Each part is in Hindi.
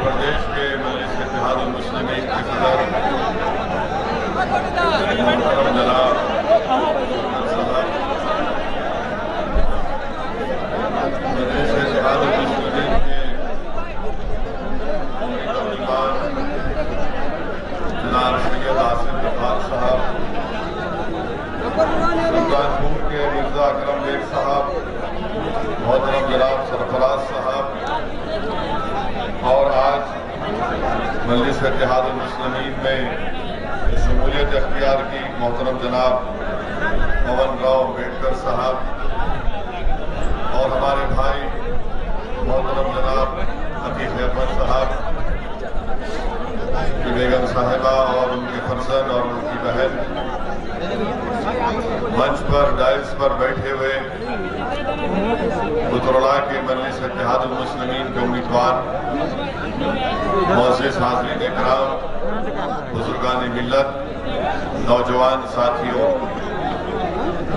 प्रदेश के मजलिस इत्तेहादुल मुस्लिमीन के सदर जनाब मजलिस इत्तेहादुल मुस्लिमीन के जनाब सैयद आसिफ गफ्फार साहब, सुल्तानपुर के मिर्जा अकरम बेग साहब, मोहतरम जनाब सरफराज साहब और आज मजलिस इत्तेहादुल मुस्लिमीन में शमूलियत अख्तियार की मोहतरम जनाब पवन राव अम्बेडकर साहब और हमारे भाई मोहतरम जनाब अतीक अहमद साहब की बेगम साहिबा और उनके फर्जंद और उनकी बहन मंच पर डायस पर बैठे हुए बुतरला के मजलिस इत्तेहादुल मुस्लिमीन के उम्मीदवार मोअज़्ज़िज़ हाज़रीन इकराम, बुजुर्गान मिल्लत, नौजवान साथियों,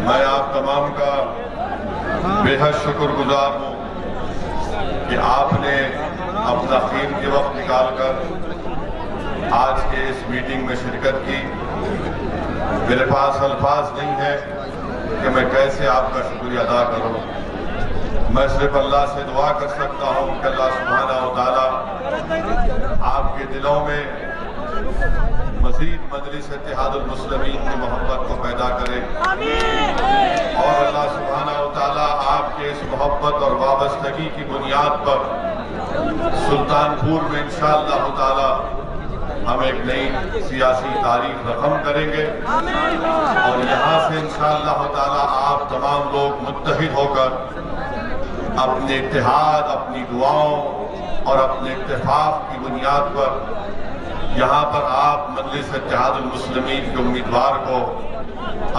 मैं आप तमाम का बेहद शुक्रगुजार हूँ कि आपने अपना कीमती वक्त निकालकर आज के इस मीटिंग में शिरकत की। मेरे पास अल्फाज नहीं है कि मैं कैसे आपका शुक्रिया अदा करूं। मैं सिर्फ अल्लाह से दुआ कर सकता हूं कि अल्लाह सुब्हानहू व तआला आपके दिलों में मज़ीद मजलिस इत्तेहादुल मुस्लिमीन की मोहब्बत को पैदा करे और अल्लाह सुब्हानहू व तआला आपके इस मोहब्बत और वाबस्तगी की बुनियाद पर सुल्तानपुर में इंशाअल्लाह ताला हम एक नई सियासी तारीख रकम करेंगे और यहाँ से इंशाअल्लाह ताला आप तमाम लोग मुत्तहिद होकर अपने इत्तेहाद, अपनी दुआओं और अपने इत्तेफाक की बुनियाद पर यहाँ पर आप मजलिस इत्तेहादुल मुस्लिमीन के उम्मीदवार को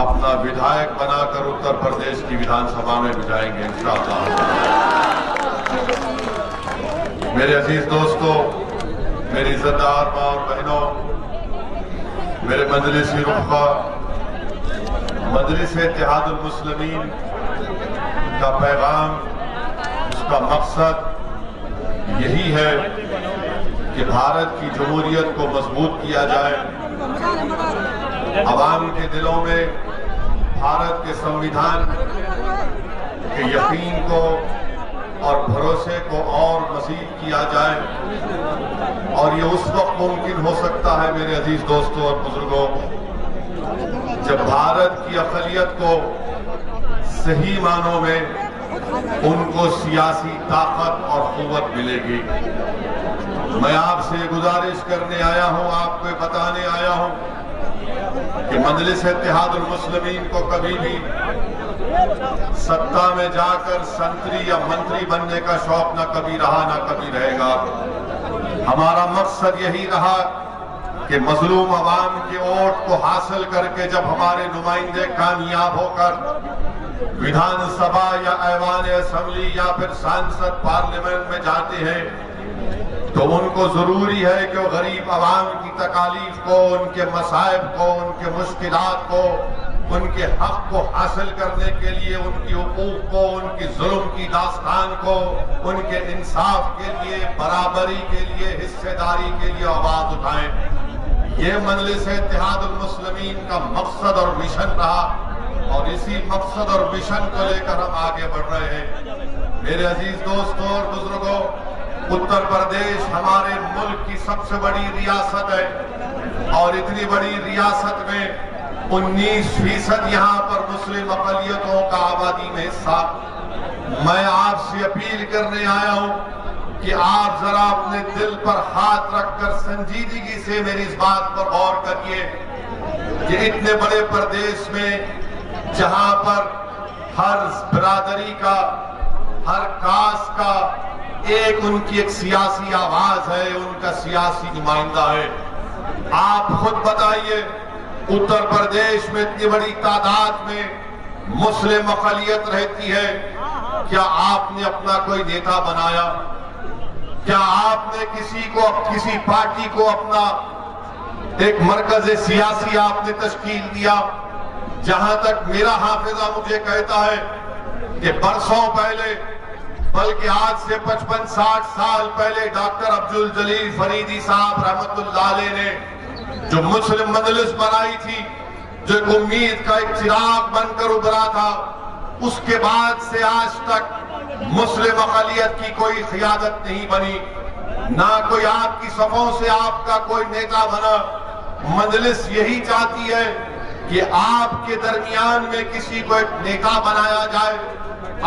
अपना विधायक बनाकर उत्तर प्रदेश की विधानसभा में भिजाएंगे इंशाअल्लाह। मेरे अजीज दोस्तों, मेरी इज्जतदार माँ और बहनों, मेरे मजलिसी रुफ़ा, मजलिस इत्तेहादुल मुस्लिमीन का पैगाम, उसका मकसद यही है कि भारत की जमहूरियत को मजबूत किया जाए, अवाम के दिलों में भारत के संविधान के यकीन को और भरोसे को और मज़ीद किया जाए। और ये उस वक्त मुमकिन हो सकता है मेरे अजीज दोस्तों और बुजुर्गों, जब भारत की अक़लियत को सही मानों में उनको सियासी ताकत और क़ुव्वत मिलेगी। मैं आपसे गुजारिश करने आया हूं, आपको बताने आया हूं कि मजलिस इत्तेहादुल मुस्लिमीन को कभी भी सत्ता में जाकर संतरी या मंत्री बनने का शौक न कभी रहा, न कभी रहेगा। हमारा मकसद यही रहा कि मजलूम अवाम के वोट को हासिल करके जब हमारे नुमाइंदे कामयाब होकर विधानसभा या ऐवान असेंबली या फिर सांसद पार्लियामेंट में जाते हैं तो उनको जरूरी है कि वो गरीब अवाम की तकालीफ को, उनके मसाइब को, उनके मुश्किलात को, उनके हक को हासिल करने के लिए, उनकी हुकूक को, उनकी जुल्म की दास्तान को, उनके इंसाफ के लिए, बराबरी के लिए, हिस्सेदारी के लिए आवाज उठाएं। ये मजलिस इत्तेहादुल मुस्लिमीन का मकसद और मिशन रहा और इसी मकसद और मिशन को लेकर हम आगे बढ़ रहे हैं। मेरे अजीज दोस्तों और बुजुर्गों, उत्तर प्रदेश हमारे मुल्क की सबसे बड़ी रियासत है और इतनी बड़ी रियासत में 19% यहाँ पर मुस्लिम अक़लियतों का आबादी में हिस्सा। मैं आपसे अपील करने आया हूँ कि आप जरा अपने दिल पर हाथ रखकर संजीदगी से मेरी इस बात पर गौर करिए कि इतने बड़े प्रदेश में जहाँ पर हर बिरादरी का, हर कास्ट का उनकी एक सियासी आवाज है, उनका सियासी नुमाइंदा है। आप खुद बताइए, उत्तर प्रदेश में इतनी बड़ी तादाद में मुस्लिम अक़लियत रहती है, क्या आपने अपना कोई नेता बनाया? क्या आपने किसी पार्टी को अपना एक मरकज सियासी आपने तश्कील दिया? जहां तक मेरा हाफिजा मुझे कहता है कि बरसों पहले बल्कि आज से 55-60 साल पहले डॉक्टर अब्दुल जलील फरीदी साहब रहमतुल्लाह अलैह ने जो मुस्लिम मजलिस बनाई थी, जो एक उम्मीद का एक चिराग बनकर उभरा था, उसके बाद से आज तक मुस्लिम अक़लियत की कोई क़ियादत नहीं बनी, ना कोई आपकी सफों से आपका कोई नेता बना। मजलिस यही चाहती है कि आपके दरमियान में किसी को एक नेता बनाया जाए,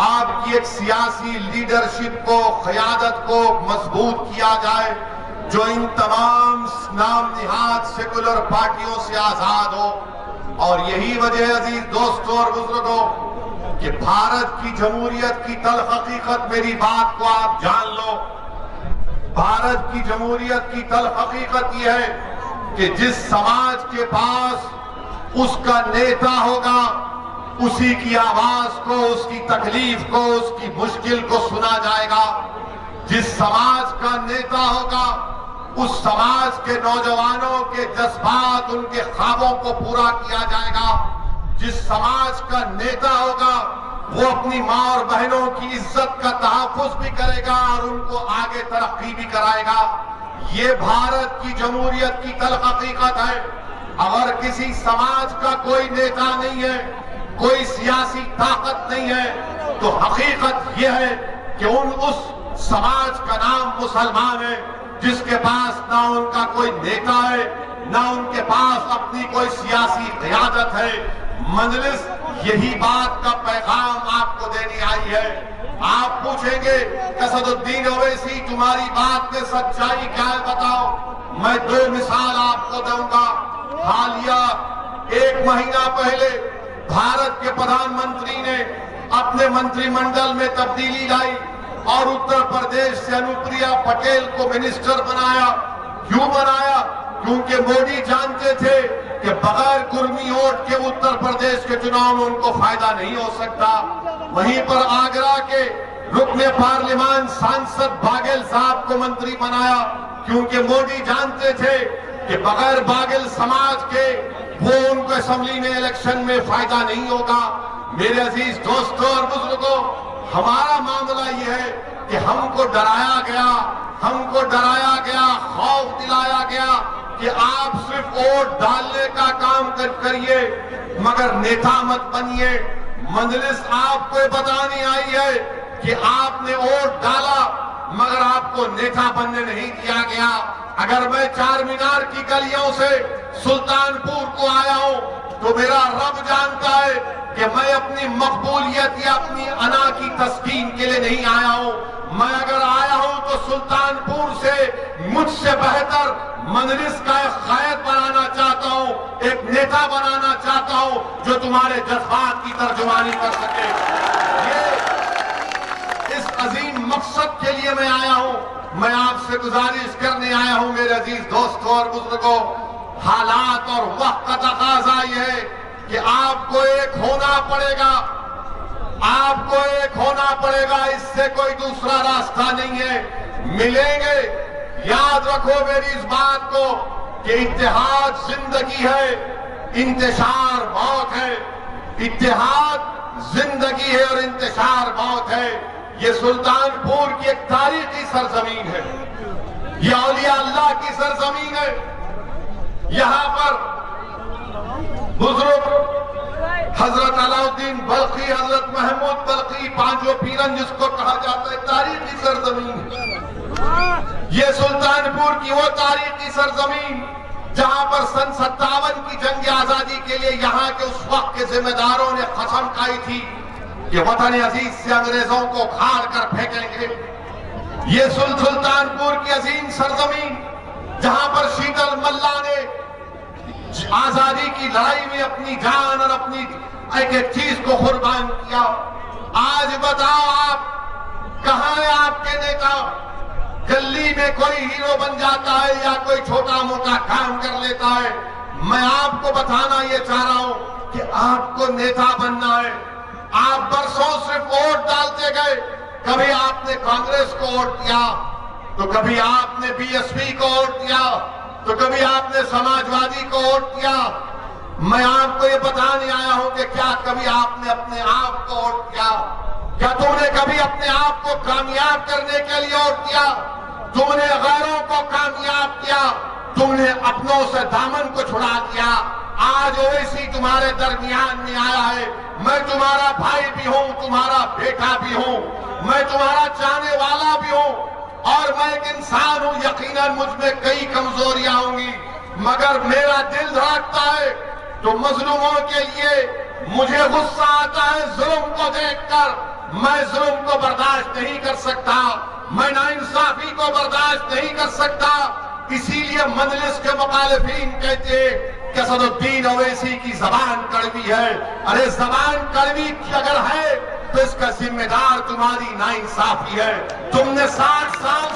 आपकी एक सियासी लीडरशिप को, क़यादत को मजबूत किया जाए, जो इन तमाम नाम निहाद सेकुलर पार्टियों से आजाद हो। और यही वजह अजीज दोस्तों और बुजुर्गों कि भारत की जमहूरियत की तल्ख हकीकत, मेरी बात को आप जान लो, भारत की जमहूरियत की तल्ख हकीकत यह है कि जिस समाज के पास उसका नेता होगा, उसी की आवाज को, उसकी तकलीफ को, उसकी मुश्किल को सुना जाएगा। जिस समाज का नेता होगा, उस समाज के नौजवानों के जज्बात, उनके ख्वाबों को पूरा किया जाएगा। जिस समाज का नेता होगा, वो अपनी माँ और बहनों की इज्जत का तहफ्फुज भी करेगा और उनको आगे तरक्की भी कराएगा। ये भारत की जमहूरियत की तल्ख हकीकत है। अगर किसी समाज का कोई नेता नहीं है, कोई सियासी ताकत नहीं है, तो हकीकत यह है कि उस समाज का नाम मुसलमान है, जिसके पास ना उनका कोई नेता है, ना उनके पास अपनी कोई सियासी क़यादत है। मजलिस यही बात का पैगाम आपको देने आई है। आप पूछेंगे असदुद्दीन ओवैसी, तुम्हारी बात में सच्चाई क्या है, बताओ। मैं दो मिसाल आपको दूंगा। हालिया 1 महीना पहले भारत के प्रधानमंत्री ने अपने मंत्रिमंडल में तब्दीली लाई और उत्तर प्रदेश से अनुप्रिया पटेल को मिनिस्टर बनाया। क्यों बनाया? क्योंकि मोदी जानते थे कि बगैर कुर्मी वोट के उत्तर प्रदेश के चुनाव में उनको फायदा नहीं हो सकता। वहीं पर आगरा के रुकने पार्लियामान सांसद बाघेल साहब को मंत्री बनाया, क्योंकि मोदी जानते थे कि बगैर बाघेल समाज के वो उनको असेंबली में इलेक्शन में फायदा नहीं होगा। मेरे अजीज दोस्तों और बुजुर्गों, हमारा मामला यह है कि हमको डराया गया, खौफ दिलाया गया कि आप सिर्फ वोट डालने का काम करिए, मगर नेता मत बनिए। मजलिस आपको बताने आई है कि आपने वोट डाला, मगर आपको नेता बनने नहीं दिया गया। अगर मैं चार मीनार की गलियों से सुल्तानपुर को आया हूं, तो मेरा रब जानता है कि मैं अपनी मकबूलियत या अपनी अना की तस्कीन के लिए नहीं आया हूं। मैं अगर आया हूं तो सुल्तानपुर से मुझसे बेहतर मजलिस का एक कायद बनाना चाहता हूं, एक नेता बनाना चाहता हूं जो तुम्हारे जज्बात की तर्जुमानी कर सके। ये इस अजीम मकसद के लिए मैं आया हूं। मैं आपसे गुजारिश करने आया हूं मेरे अजीज दोस्तों और बुजुर्गों, हालात और वक्त का तकाजा यह है कि आपको एक होना पड़ेगा, इससे कोई दूसरा रास्ता नहीं है। मिलेंगे, याद रखो मेरी इस बात को कि इत्तेहाद जिंदगी है, इंतशार मौत है। इत्तेहाद जिंदगी है और इंतशार मौत है। ये सुल्तानपुर की एक तारीखी सरजमीन है, ये औलिया अल्लाह की सरजमीन है। यहां पर बुजुर्ग हजरत अलाउद्दीन बल्खी, हजरत महमूद बल्खी, पांचों पीरन जिसको कहा जाता है, तारीखी सरजमीन है। ये सुल्तानपुर की वो तारीखी सरजमीन जहां पर सन 57 की जंग आजादी के लिए यहाँ के उस वक्त के जिम्मेदारों ने कसम खाई थी कि वतन अजीज से अंग्रेजों को उखाड़ कर फेंकेंगे। ये सुल्तानपुर की अजीम सरजमीन जहां पर शीतल मल्ला ने आजादी की लड़ाई में अपनी जान और अपनी एक एक चीज को कुर्बान किया। आज बताओ आप कहां है आपके नेता? गली में कोई हीरो बन जाता है या कोई छोटा मोटा काम कर लेता है। मैं आपको बताना ये चाह रहा हूं कि आपको नेता बनना है। आप बरसों सिर्फ वोट डालते गए, कभी आपने कांग्रेस को वोट दिया, तो कभी आपने बीएसपी को वोट दिया, तो कभी आपने समाजवादी को वोट दिया। मैं आपको ये बताने आया हूं कि क्या कभी आपने अपने आप को वोट दिया? क्या तुमने कभी अपने आप को कामयाब करने के लिए वोट दिया? तुमने गैरों को कामयाब किया, तुमने अपनों से दामन को छुड़ा दिया। आज ओवैसी तुम्हारे दरमियान में आया है। मैं तुम्हारा भाई भी हूं, तुम्हारा बेटा भी हूं, मैं तुम्हारा चाहने वाला भी हूं और मैं एक इंसान हूं। यकीनन मुझ में कई कमजोरियां होंगी, मगर मेरा दिल धड़कता है तो मजलूमों के लिए मुझे गुस्सा आता है जुल्म को देखकर। मैं जुल्म को बर्दाश्त नहीं कर सकता, मैं नाइंसाफी को बर्दाश्त नहीं कर सकता। इसीलिए मजलिस के मुखालिफिन कहते कि असदुद्दीन ओवैसी की जबान कड़वी है। अरे जबान कड़वी अगर है तो इसका जिम्मेदार तुम्हारी नाइंसाफी है। तुमने 60 साल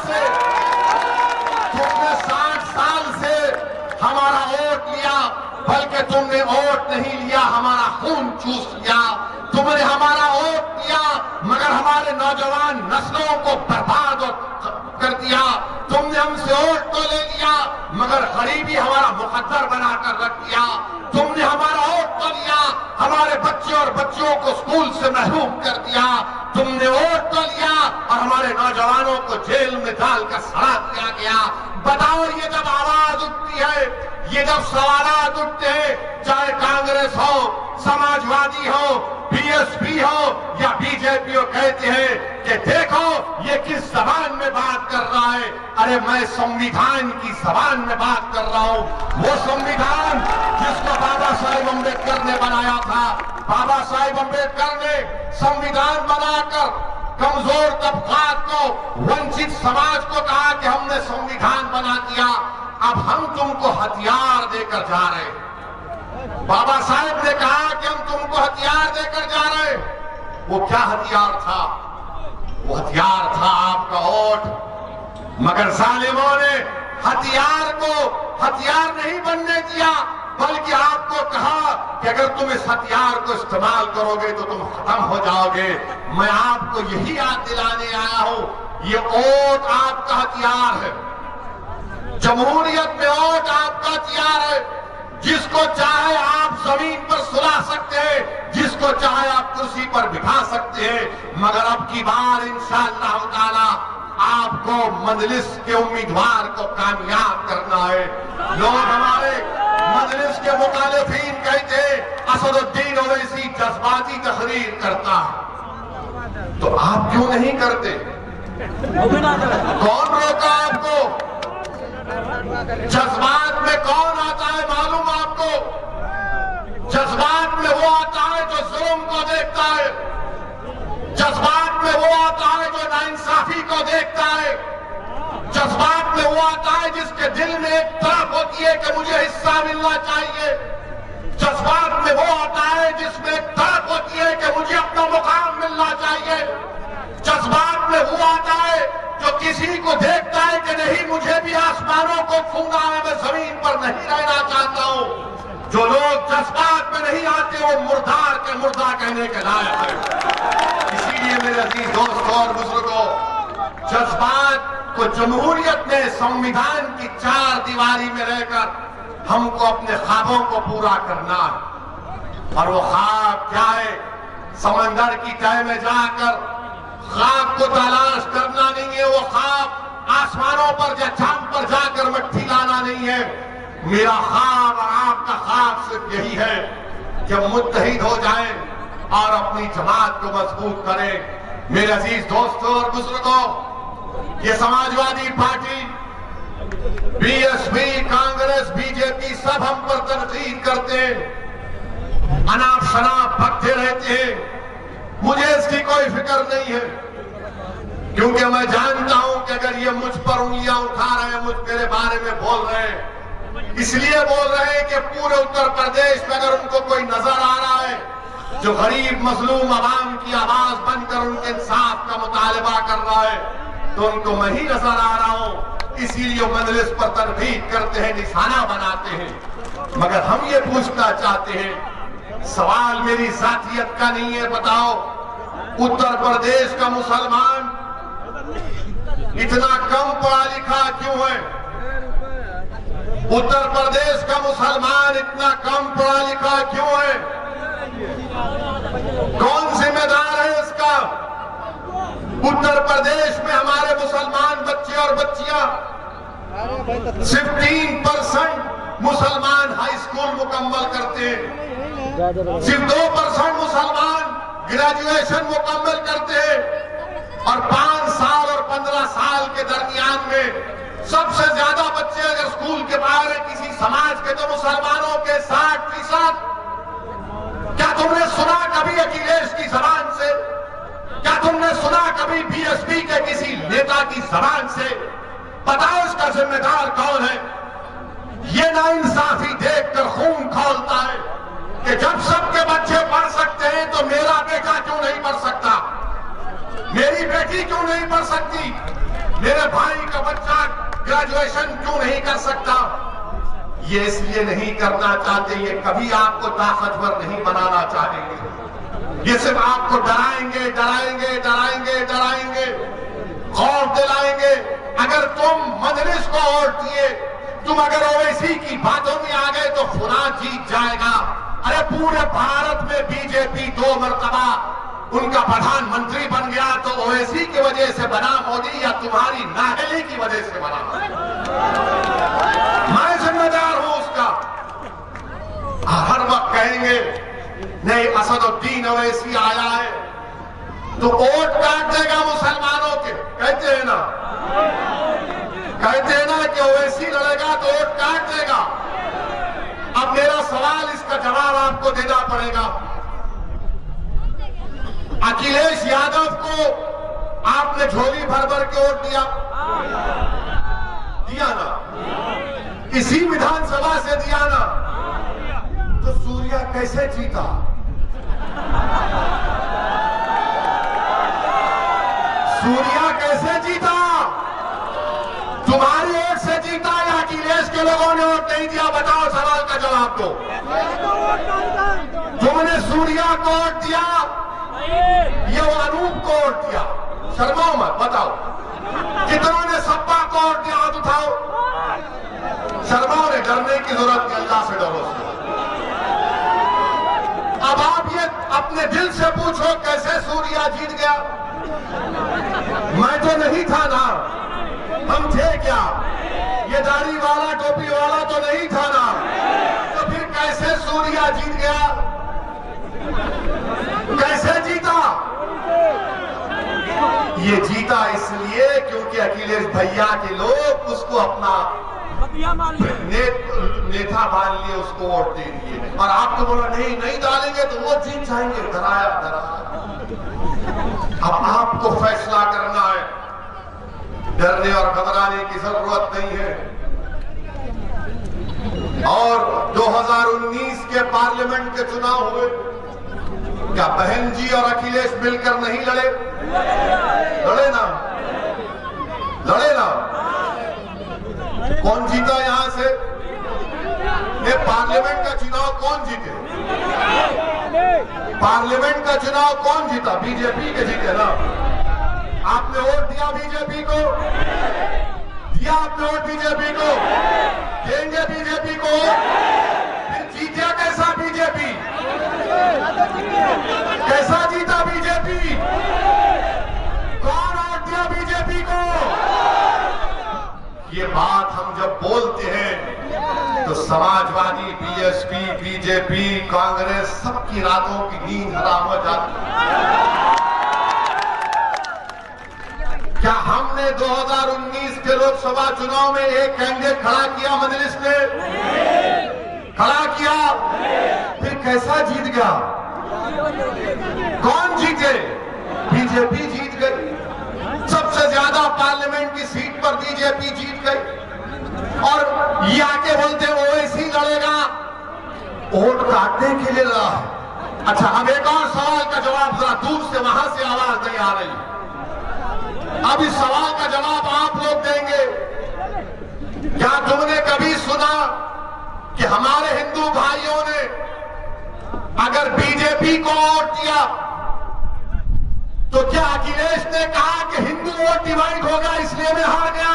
से हमारा वोट लिया, बल्कि तुमने वोट नहीं लिया, हमारा खून चूस लिया। तुमने हमारा वोट लिया मगर हमारे नौजवान नस्लों को बर्बाद कर दिया। तुमने हमसे वोट तो ले लिया मगर गरीबी हमारा मुकद्दर बनाकर रख दिया। तुमने हमारा वोट तो लिया, हमारे बच्चे और बच्चियों को स्कूल से महरूम कर दिया। तुमने वोट तो लिया और हमारे नौजवानों को जेल में डालकर सड़ा दिया गया। बताओ, ये जब आवाज उठती है, ये जब सवालात उठते हैं, चाहे कांग्रेस हो, समाजवादी हो, बीएसपी हो या बीजेपी हो, कहते हैं कि देखो ये किस जबान में बात कर रहा है। अरे मैं संविधान की जबान में बात कर रहा हूं, वो संविधान जिसको बाबा साहेब अम्बेडकर ने बनाया था। बाबा साहेब अम्बेडकर ने संविधान बनाकर कमजोर तबकात को, वंचित समाज को कहा कि हमने संविधान बना दिया, अब हम तुमको हथियार देकर जा रहे हैं। बाबा साहेब ने कहा कि हम तुमको हथियार देकर जा रहे हैं। वो क्या हथियार था? वो हथियार था आपका वोट। मगर जालिमों ने हथियार को हथियार नहीं बनने दिया, बल्कि आपको कहा कि अगर तुम इस हथियार को इस्तेमाल करोगे तो तुम खत्म हो जाओगे। मैं आपको यही याद दिलाने आया हूं, ये वोट आपका हथियार है। जमहूरियत में वोट आपका हथियार है। जिसको चाहे आप जमीन पर सुला सकते हैं, जिसको चाहे आप कुर्सी पर बिठा सकते हैं, मगर अब की बार इंशाअल्लाह ताला आपको मजलिस के उम्मीदवार को कामयाब करना है। लोग हमारे मजलिस के मुखालिफिन कहते असदुद्दीन ओवैसी जज्बाती तकरीर करता है, तो आप क्यों नहीं करते? कौन रोका आपको? जज्बात में कौन आता है मालूम आपको? जज्बात में वो आता है जो जुल्म को देखता है, जज्बात में वो आता है जो नाइंसाफी को देखता है, जज्बात में वो आता है जिसके दिल में एक तरफ होती है कि मुझे हिस्सा मिलना चाहिए, जज्बात में वो आता है जिसमें एक तरफ होती है कि मुझे अपना मुकाम मिलना चाहिए, जज्बात में वो आता है जो किसी को देखता है कि नहीं मुझे भी आसमानों को छूना है, मैं जमीन पर नहीं रहना चाहता हूं। जो लोग जज्बात में नहीं आते वो मुर्दार के मुर्दा कहने के लायक है। इसीलिए मेरे अजीज दोस्तों और बुजुर्गों, जज्बात को जमहूरियत में संविधान की 4 दीवारी में रहकर हमको अपने ख्वाबों को पूरा करना है। और वो ख्वाब क्या है? समंदर की तह में जाकर ख्वाब को तलाश करना नहीं है, वो ख्वाब आसमानों पर या चांद पर जाकर मट्टी लाना नहीं है। मेरा ख्वाब और आपका ख्वाब सिर्फ यही है कि हम मुत्तहिद हो जाएं और अपनी जमात को मजबूत करें। मेरे अजीज दोस्तों और बुजुर्गों, ये Samajwadi party, BSP, Congress, BJP सब हम पर तनकीद करते हैं, अनाप शनाप भगते रहते हैं। मुझे इसकी कोई फिक्र नहीं है, क्योंकि मैं जानता हूं कि अगर ये मुझ पर उंगलियां उठा रहे हैं, मुझ मेरे बारे में बोल रहे हैं, इसलिए बोल रहे हैं कि पूरे उत्तर प्रदेश में अगर उनको कोई नजर आ रहा है जो गरीब मजलूम आवाम की आवाज बनकर उनके इंसाफ का मुतालबा कर रहा है, तो उनको मैं ही नजर आ रहा हूं। इसीलिए मजलिस पर तनकीद करते हैं, निशाना बनाते हैं। मगर हम ये पूछना चाहते हैं, सवाल मेरी जातियत का नहीं है, बताओ उत्तर प्रदेश का मुसलमान इतना कम पढ़ा लिखा क्यों है? उत्तर प्रदेश का मुसलमान इतना कम पढ़ा लिखा क्यों है? कौन जिम्मेदार है इसका? बच्चियां, सिर्फ 3% मुसलमान हाई स्कूल मुकम्मल करते हैं, सिर्फ 2% मुसलमान ग्रेजुएशन मुकम्मल करते हैं, और 5 साल और 15 साल के दरमियान में सबसे ज्यादा बच्चे अगर स्कूल के बाहर है किसी समाज के तो मुसलमानों के 60%। क्या तुमने सुना कभी अखिलेश की जबान से, क्या तुमने सुना कभी बीएसपी के किसी नेता की जबान से? बताओ इसका जिम्मेदार कौन है? ये नाइंसाफी देखकर खून खौलता है कि जब सबके बच्चे पढ़ सकते हैं तो मेरा बेटा क्यों नहीं पढ़ सकता, मेरी बेटी क्यों नहीं पढ़ सकती, मेरे भाई का बच्चा ग्रेजुएशन क्यों नहीं कर सकता? ये इसलिए नहीं करना चाहते, ये कभी आपको ताकतवर नहीं बनाना चाहेंगे, ये सिर्फ आपको डराएंगे डराएंगे डराएंगे डराएंगे, खौफ दिलाएंगे। अगर तुम मजलिस को वोट दिए, तुम अगर ओवैसी की बातों में आ गए तो फुलां जीत जाएगा। अरे पूरे भारत में बीजेपी 2 मरतबा उनका प्रधानमंत्री बन गया तो ओवैसी की वजह से बना मोदी या तुम्हारी नाहली की वजह से बना? मैं जिम्मेदार हूं उसका। हर वक्त कहेंगे नहीं असदुद्दीन ओवैसी आया है तो वोट काट देगा मुसलमानों के, कहते हैं ना, कहते हैं ना कि ओवैसी लड़ेगा तो वोट काट देगा। अब मेरा सवाल, इसका जवाब आपको देना पड़ेगा। अखिलेश यादव को आपने झोली भर भर के वोट दिया, दिया ना, इसी विधानसभा से दिया ना, तो सूर्या कैसे जीता? सूर्या कैसे जीता? तुम्हारी वोट से जीता या अखिलेश के लोगों ने वोट नहीं दिया? बताओ, सवाल का जवाब दो। तुमने सूर्या को वोट दिया, ये वो अनूप को वोट दिया, शर्माओ मत, बताओ कितनों ने सपा को वोट दिया? हाथ उठाओ। शर्माओ ने, डरने की जरूरत नहीं, अल्लाह से डरो। अब आप ये अपने दिल से पूछो कैसे सूर्या जीत गया? मैं तो नहीं था ना, हम थे क्या? ये दाढ़ी वाला टोपी वाला तो नहीं था ना, तो फिर कैसे सूर्या जीत गया? कैसे जीता? ये जीता इसलिए क्योंकि अखिलेश भैया के लोग उसको अपना नेता मान लिए, उसको वोट दे दिए। और आपको बोला नहीं नहीं डालेंगे तो वो जीत जाएंगे, डराया डराया। अब आपको फैसला करना है, डरने और घबराने की जरूरत नहीं है। और 2019 के पार्लियामेंट के चुनाव हुए, क्या बहन जी और अखिलेश मिलकर नहीं लड़े? लड़े ना, लड़े ना। कौन जीता यहां से? ये पार्लियामेंट का चुनाव कौन जीते? पार्लियामेंट का चुनाव कौन जीता? बीजेपी के जीते ना। आपने वोट दिया बीजेपी को, दिया आपने वोट बीजेपी को, देंगे बीजेपी को। फिर जीता कैसा बीजेपी? कैसा जीता बीजेपी? कौन वोट दिया बीजेपी को? ये बात हम जब बोलते हैं तो समाजवादी, बीएसपी, बीजेपी, कांग्रेस सबकी रातों की नींद हराम हो जाती है। क्या हमने 2019 के लोकसभा चुनाव में एक कैंडिडेट खड़ा किया मजलिस में? खड़ा किया, फिर कैसा जीत गया? कौन जीते? बीजेपी जीत गई। सबसे ज्यादा पार्लियामेंट की सीट पर बीजेपी जीत गई। और ये आके बोलते ओवैसी लड़ेगा, वोट काटने के लिए लड़ा है। अच्छा, अब एक और सवाल का जवाब, जरा दूर से वहां से आवाज नहीं आ रही, अब इस सवाल का जवाब आप लोग देंगे। क्या तुमने कभी सुना कि हमारे हिंदू भाइयों ने अगर बीजेपी को वोट दिया तो क्या अखिलेश ने कहा कि हिंदू वोट डिवाइड होगा इसलिए मैं हार गया?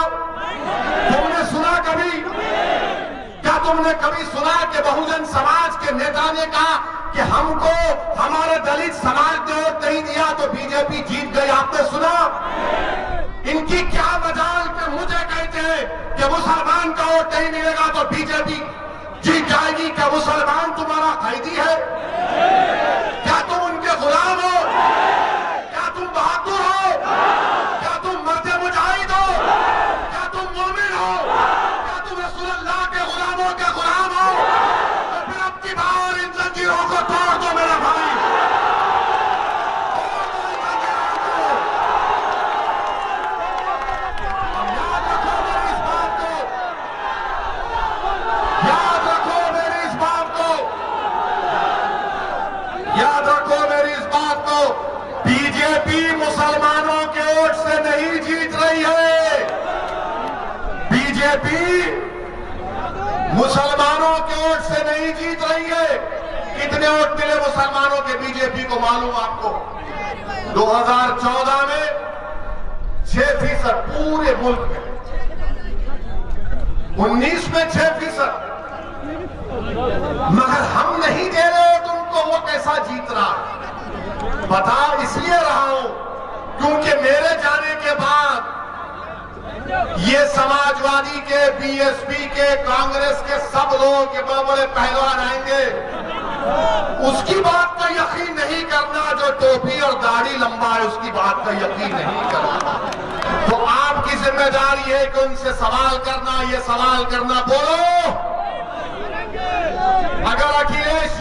तुमने सुना कभी? क्या तुमने कभी सुना कि बहुजन समाज के नेता ने कहा कि हमको हमारे दलित समाज ने वोट नहीं दिया तो बीजेपी जीत गई? आपने सुना? इनकी क्या मजाल कि मुझे कहते हैं कि मुसलमान का वोट नहीं मिलेगा तो बीजेपी जीत जाएगी। क्या मुसलमान तुम्हारा कैदी है? क्या तुम उनके गुलाम हो? क्या तुम बहादुर हो? क्या तुम मर्दे मुजाहिद हो? क्या तुम मोमिन हो? क्या तुम रसूलुल्लाह के गुलामों के गुलाम हो? तो फिर अब की बार इन जंजीरों को तोड़ दो मेरा भाई। याद रखो मेरी इस बात को, बीजेपी मुसलमानों के वोट से नहीं जीत रही है। बीजेपी मुसलमानों के वोट से नहीं जीत रही है। कितने वोट मिले मुसलमानों के बीजेपी को मालूम आपको? 2014 में 6% पूरे मुल्क में, 19 में 6%। मगर हम नहीं दे रहे तुमको, वो कैसा जीत रहा है? बता इसलिए रहा हूं क्योंकि मेरे जाने के बाद ये समाजवादी के, बीएसपी के, कांग्रेस के सब लोग के बड़े बड़े पहलवान आएंगे। उसकी बात का यकीन नहीं करना जो टोपी और दाढ़ी लंबा है, उसकी बात का यकीन नहीं करना। तो आपकी जिम्मेदारी है कि उनसे सवाल करना, ये सवाल करना। बोलो, अगर अखिलेश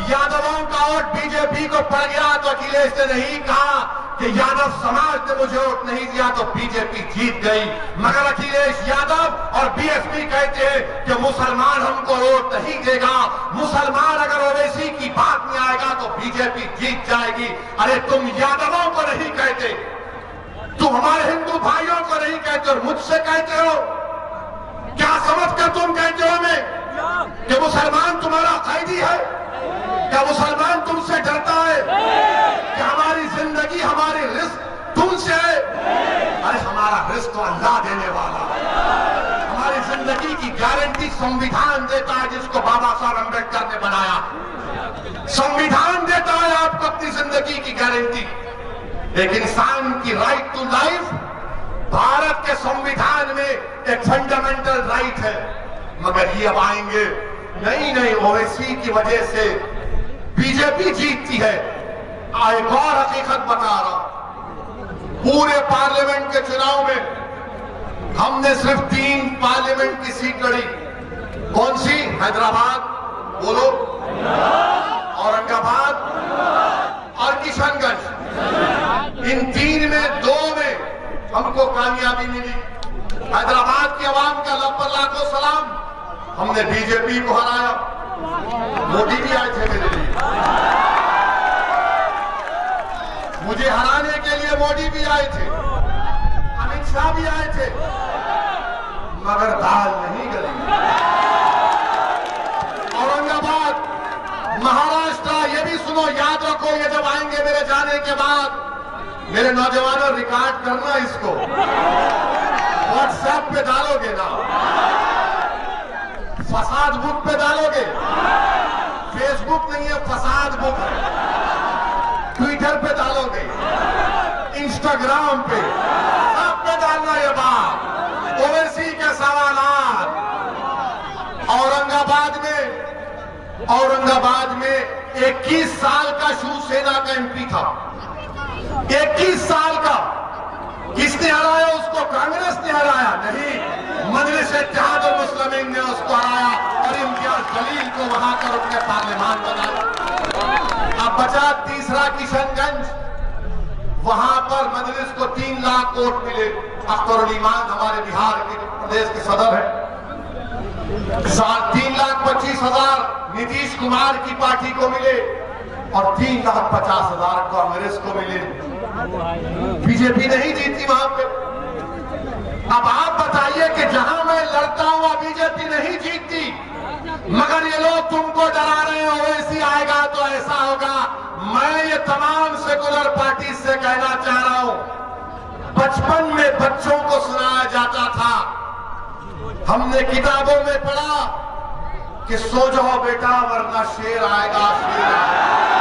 यादवों का वोट बीजेपी को पड़ गया तो अखिलेश ने नहीं कहा कि यादव समाज ने मुझे वोट नहीं दिया तो बीजेपी जीत गई। मगर अखिलेश यादव और बीएसपी कहते हैं कि मुसलमान हमको वोट नहीं देगा, मुसलमान अगर ओवैसी की बात में आएगा तो बीजेपी जीत जाएगी। अरे तुम यादवों को नहीं कहते, तुम हमारे हिंदू भाइयों को नहीं कहते और मुझसे कहते हो। क्या समझकर तुम कहते हो हमें कि मुसलमान तुम्हारा कैदी है? क्या मुसलमान तुमसे डरता है? क्या हमारी जिंदगी, हमारी रिस्क तुमसे है? अरे हमारा रिस्क तो अल्लाह देने वाला है। हमारी जिंदगी की गारंटी संविधान देता है, जिसको बाबा साहब अम्बेडकर ने बनाया। संविधान देता है आपको अपनी जिंदगी की गारंटी। एक इंसान की राइट टू लाइफ भारत के संविधान में एक फंडामेंटल राइट है। मगर ये अब आएंगे, नहीं ओवैसी की वजह से बीजेपी जीतती है। एक और हकीकत बता रहा हूं, पूरे पार्लियामेंट के चुनाव में हमने सिर्फ 3 पार्लियामेंट की सीट लड़ी। कौन सी? हैदराबाद, बोलो, औरंगाबाद और किशनगंज। इन 3 में 2 में हमको कामयाबी मिली। हैदराबाद की आवाम का लब्बर लाखों सलाम, हमने बीजेपी को हराया। मोदी भी आए थे मेरे लिए, मुझे हराने के लिए मोदी भी आए थे, अमित शाह भी आए थे, मगर दाल नहीं गली। औरंगाबाद, महाराष्ट्र, ये भी सुनो, याद रखो, ये जब आएंगे मेरे जाने के बाद, मेरे नौजवानों रिकॉर्ड करना इसको, व्हाट्सएप पे डालोगे ना, फसाद बुक पे डालोगे, फेसबुक नहीं है, फसाद बुक है, ट्विटर पे डालोगे, इंस्टाग्राम पे, सब पे डालना ये बात, ओवैसी के सवालात। औरंगाबाद में 21 साल का शिवसेना का एमपी था, 21 साल का। किसने हराया उसको? कांग्रेस ने हराया? नहीं, मजलिस-ए-इत्तेहाद मुस्लिमीन ने उसको हराया और इम्तियाज जलील को वहां का रुकने पार्लियामान बनाया। अब बचा तीसरा किशनगंज, वहां पर मजलिस को 3 लाख वोट मिले। अख्तरुल ईमान हमारे बिहार के प्रदेश के सदर है, 3,25,000 नीतीश कुमार की पार्टी को मिले और 3,50,000 कांग्रेस को मिले। बीजेपी नहीं जीती वहां पे। अब आप बताइए कि जहां मैं लड़ता हूं बीजेपी नहीं जीतती, मगर ये लोग तुमको डरा रहे हैं, ओवैसी आएगा तो ऐसा होगा। मैं ये तमाम सेकुलर पार्टी से कहना चाह रहा हूं, बचपन में बच्चों को सुनाया जाता था, हमने किताबों में पढ़ा कि सो जाओ बेटा वरना शेर आएगा, शेर आएगा।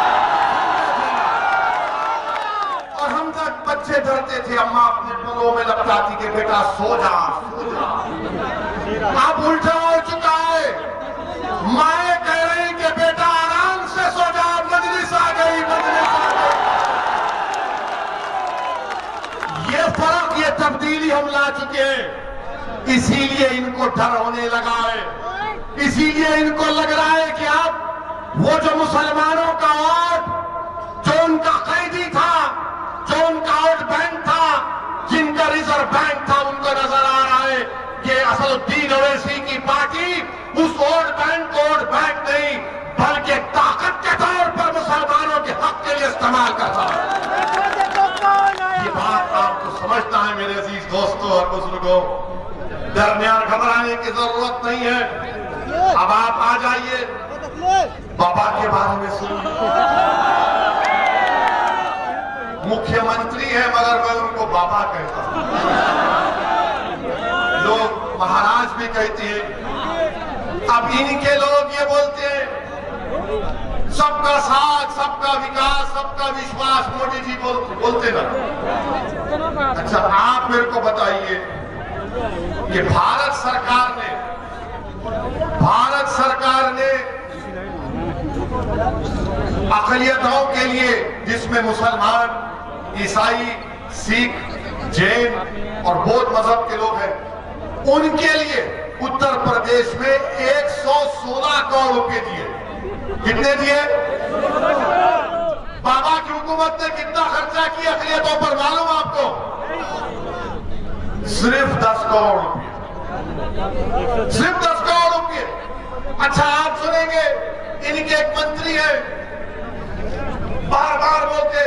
और हम तक बच्चे से डरते थे, अम्मा अपने पलों में लपटाती कि बेटा सो जा सो जा। अब उल्टा हो चुका है, माए कह रही कि बेटा आराम से सो जा, मजलिस आ गई, मजलिस आ गई। ये फर्क, ये तब्दीली हम ला चुके हैं। इसीलिए इनको डर होने लगा है, इसीलिए इनको लग रहा है कि अब वो जो मुसलमानों का वोट, जो उनका कैदी था, जो उनका वोट बैंक था, जिनका रिजर्व बैंक था, उनको नजर आ रहा है कि असदुद्दीन ओवैसी की पार्टी उस वोट बैंक को वोट बैंक नहीं बल्कि ताकत के तौर पर मुसलमानों के हक के लिए इस्तेमाल करता है। ये बात आपको समझना है मेरे अजीज दोस्तों और बुजुर्गों। डरने और घबराने की जरूरत नहीं है। अब आप आ जाइए, बाबा के बारे में सुनिए। मुख्यमंत्री है मगर मैं उनको बाबा कहता हूं। लोग महाराज भी कहते हैं। अब इनके लोग ये बोलते हैं सबका साथ, सबका विकास, सबका विश्वास, मोदी जी बोलते ना। अच्छा, आप मेरे को बताइए कि भारत सरकार ने अक़लियतों के लिए, जिसमें मुसलमान, ईसाई, सिख, जैन और बौद्ध मजहब के लोग हैं, उनके लिए उत्तर प्रदेश में 116 करोड़ रुपए दिए। कितने दिए? बाबा की हुकूमत ने कितना खर्चा किया अक़लियतों पर मालूम आपको? सिर्फ 10 करोड़ रुपए, सिर्फ 10 करोड़ रुपए। अच्छा, आप सुनेंगे इनके एक मंत्री हैं, बार बार बोलते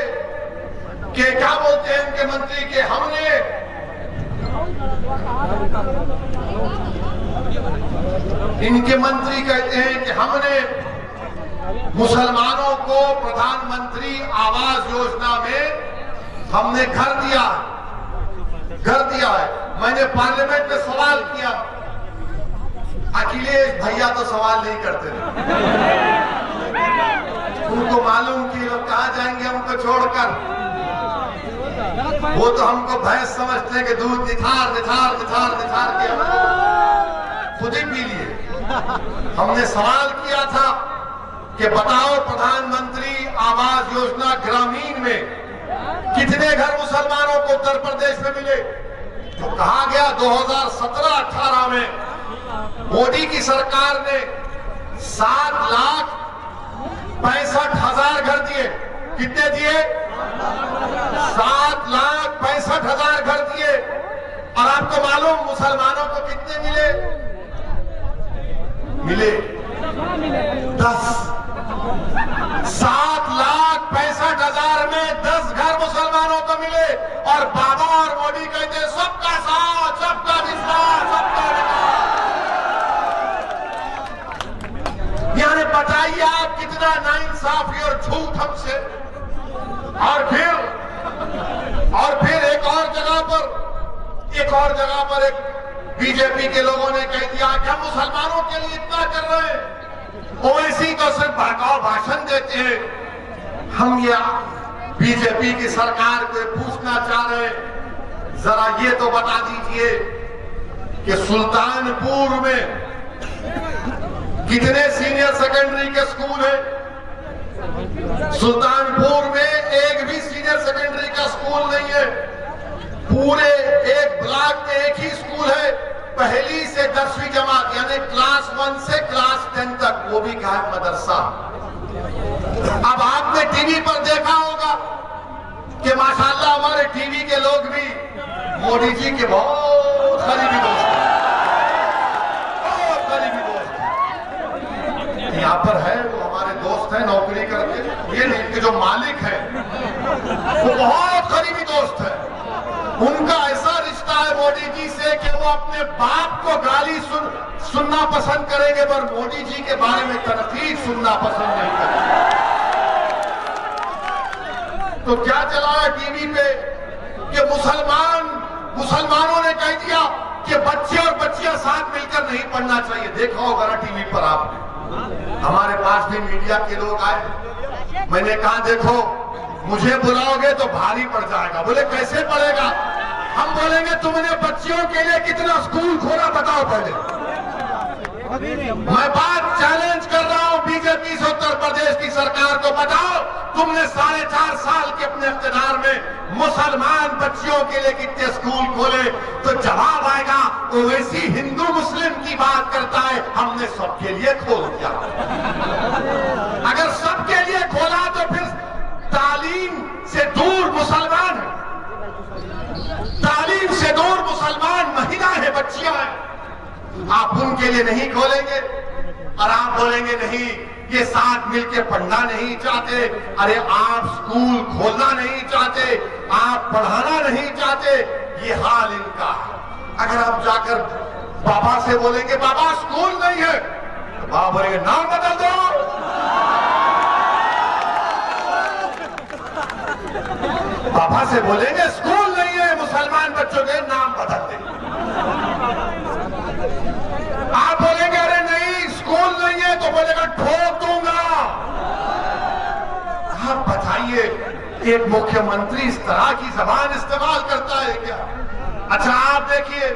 कि क्या बोलते हैं इनके मंत्री के हमने इनके मंत्री कहते हैं कि हमने मुसलमानों को प्रधानमंत्री आवास योजना में हमने घर दिया है। मैंने पार्लियामेंट में सवाल किया, अखिलेश भैया तो सवाल नहीं करते थे। उनको मालूम कि लोग कहां जाएंगे हमको छोड़कर। वो तो हमको भैंस समझते हैं कि दूध निथार निथार निथार निथार के खुद ही पी लिए। हमने सवाल किया था कि बताओ प्रधानमंत्री आवास योजना ग्रामीण में कितने घर मुसलमानों को उत्तर प्रदेश में मिले? तो कहा गया 2017-18 में मोदी की सरकार ने 7,65,000 घर दिए। कितने दिए? 7,65,000 घर दिए। और आपको मालूम मुसलमानों को कितने मिले? 10। 7,65,000 में 10 घर मुसलमानों को मिले। और बाबा और मोदी कहते सबका साथ, सबका विश्वास, सबका विकास। यानी बताइए आप कितना नाइंसाफी और झूठ हमसे। और फिर एक और जगह पर एक बीजेपी के लोगों ने कह दिया कि हम मुसलमानों के लिए इतना कर रहे हैं, ओवैसी को सिर्फ भड़काऊ भाषण देते हैं। हम ये बीजेपी की सरकार को पूछना चाह रहे हैं, जरा ये तो बता दीजिए कि सुल्तानपुर में कितने सीनियर सेकेंडरी के स्कूल हैं? सुल्तानपुर में एक भी सीनियर सेकेंडरी का स्कूल नहीं है। पूरे एक ब्लॉक में एक ही स्कूल है, पहली से 10वीं जमात, यानी क्लास 1 से क्लास 10 तक, वो भी कहा मदरसा। अब आपने टीवी पर देखा होगा कि माशाल्लाह हमारे टीवी के लोग भी मोदी जी के बहुत करीबी दोस्त हैं, बहुत करीबी दोस्त हैं। यहाँ पर है वो हमारे दोस्त हैं, नौकरी करते, ये नहीं कि जो मालिक है वो बहुत करीबी दोस्त है। उनका ऐसा रिश्ता है मोदी जी से कि वो अपने बाप को गाली सुनना पसंद करेंगे पर मोदी जी के बारे में तनकीद सुनना पसंद नहीं करेंगे। तो क्या चला है टीवी पे कि मुसलमानों ने कह दिया कि बच्चे और बच्चियां साथ मिलकर नहीं पढ़ना चाहिए। देखा होगा ना टीवी पर आपने। हमारे पास भी मीडिया के लोग आए, मैंने कहा देखो मुझे बुलाओगे तो भारी पड़ जाएगा। बोले कैसे पड़ेगा? हम बोलेंगे तुमने बच्चियों के लिए कितना स्कूल खोला बताओ पहले। मैं बात चैलेंज कर रहा हूं बीजेपी से उत्तर प्रदेश की सरकार को, बताओ तुमने 4.5 साल के अपने इख्तियार में मुसलमान बच्चियों के लिए कितने स्कूल खोले? तो जवाब आएगा ओवैसी हिंदू मुस्लिम की बात करता है, हमने सबके लिए खोल दिया। अगर सबके लिए खोला तो फिर तालीम से दूर मुसलमान है, तालीम से दूर मुसलमान महिला है, बच्चियां हैं, आप उनके लिए नहीं खोलेंगे और आप बोलेंगे नहीं ये साथ मिलकर पढ़ना नहीं चाहते। अरे आप स्कूल खोलना नहीं चाहते, आप पढ़ाना नहीं चाहते, ये हाल इनका है। अगर आप जाकर बाबा से बोलेंगे बाबा स्कूल नहीं है, तो बाबा बोलेंगे नाम बदल दो। बाबा से बोलेंगे स्कूल नहीं है, मुसलमान बच्चों के नाम बदल दे। आप बोलेंगे अरे नहीं स्कूल नहीं है, तो बोलेगा ठोक दूंगा। आप बताइए एक मुख्यमंत्री इस तरह की जबान इस्तेमाल करता है क्या? अच्छा आप देखिए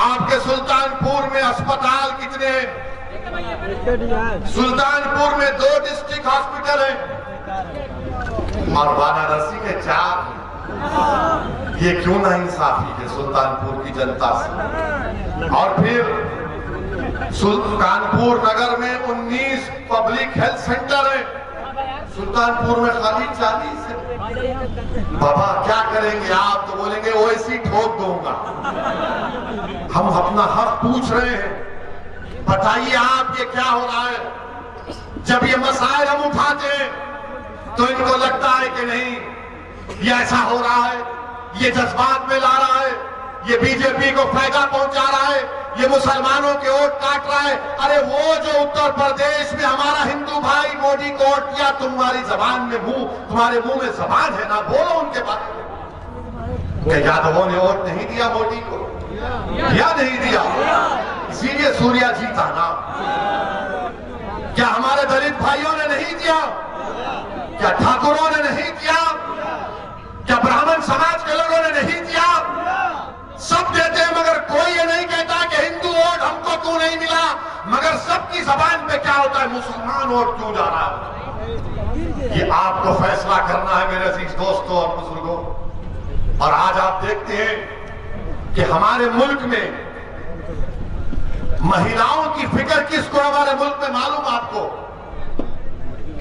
आपके सुल्तानपुर में अस्पताल कितने हैं? सुल्तानपुर में 2 डिस्ट्रिक्ट हॉस्पिटल है और वाराणसी में 4। ये क्यों ना इंसाफी है सुल्तानपुर की जनता से? और फिर सुल्तानपुर नगर में 19 पब्लिक हेल्थ सेंटर है, सुल्तानपुर में खाली 40 है। बाबा क्या करेंगे आप? तो बोलेंगे ओवैसी ठोक दूंगा। हम अपना हक पूछ रहे हैं, बताइए आप ये क्या हो रहा है? जब ये मसाइल हम उठाते हैं तो इनको लगता है कि नहीं ये ऐसा हो रहा है, ये जज्बात में ला रहा है, ये बीजेपी को फायदा पहुंचा रहा है, ये मुसलमानों के वोट काट रहा है। अरे वो जो उत्तर प्रदेश में हमारा हिंदू भाई मोदी को वोट किया, तुम्हारी जबान में तुम्हारे मुंह में जबान है ना, बोलो उनके बारे में। क्या यादवों ने वोट नहीं दिया मोदी को? या नहीं दिया? इसीलिए सूर्या जीता ना। क्या हमारे दलित भाइयों ने नहीं दिया? क्या ठाकुरों ने नहीं दिया? क्या ब्राह्मण समाज के लोगों ने नहीं दिया? सब देते हैं, मगर कोई ये नहीं कहता कि हिंदू वोट हमको क्यों नहीं मिला। मगर सबकी जबान पे क्या होता है? मुसलमान वोट क्यों जा रहा है? ये आपको फैसला करना है मेरे अजीज दोस्तों और बुजुर्गों। और आज आप देखते हैं कि हमारे मुल्क में महिलाओं की फिक्र किसको? हमारे मुल्क में मालूम आपको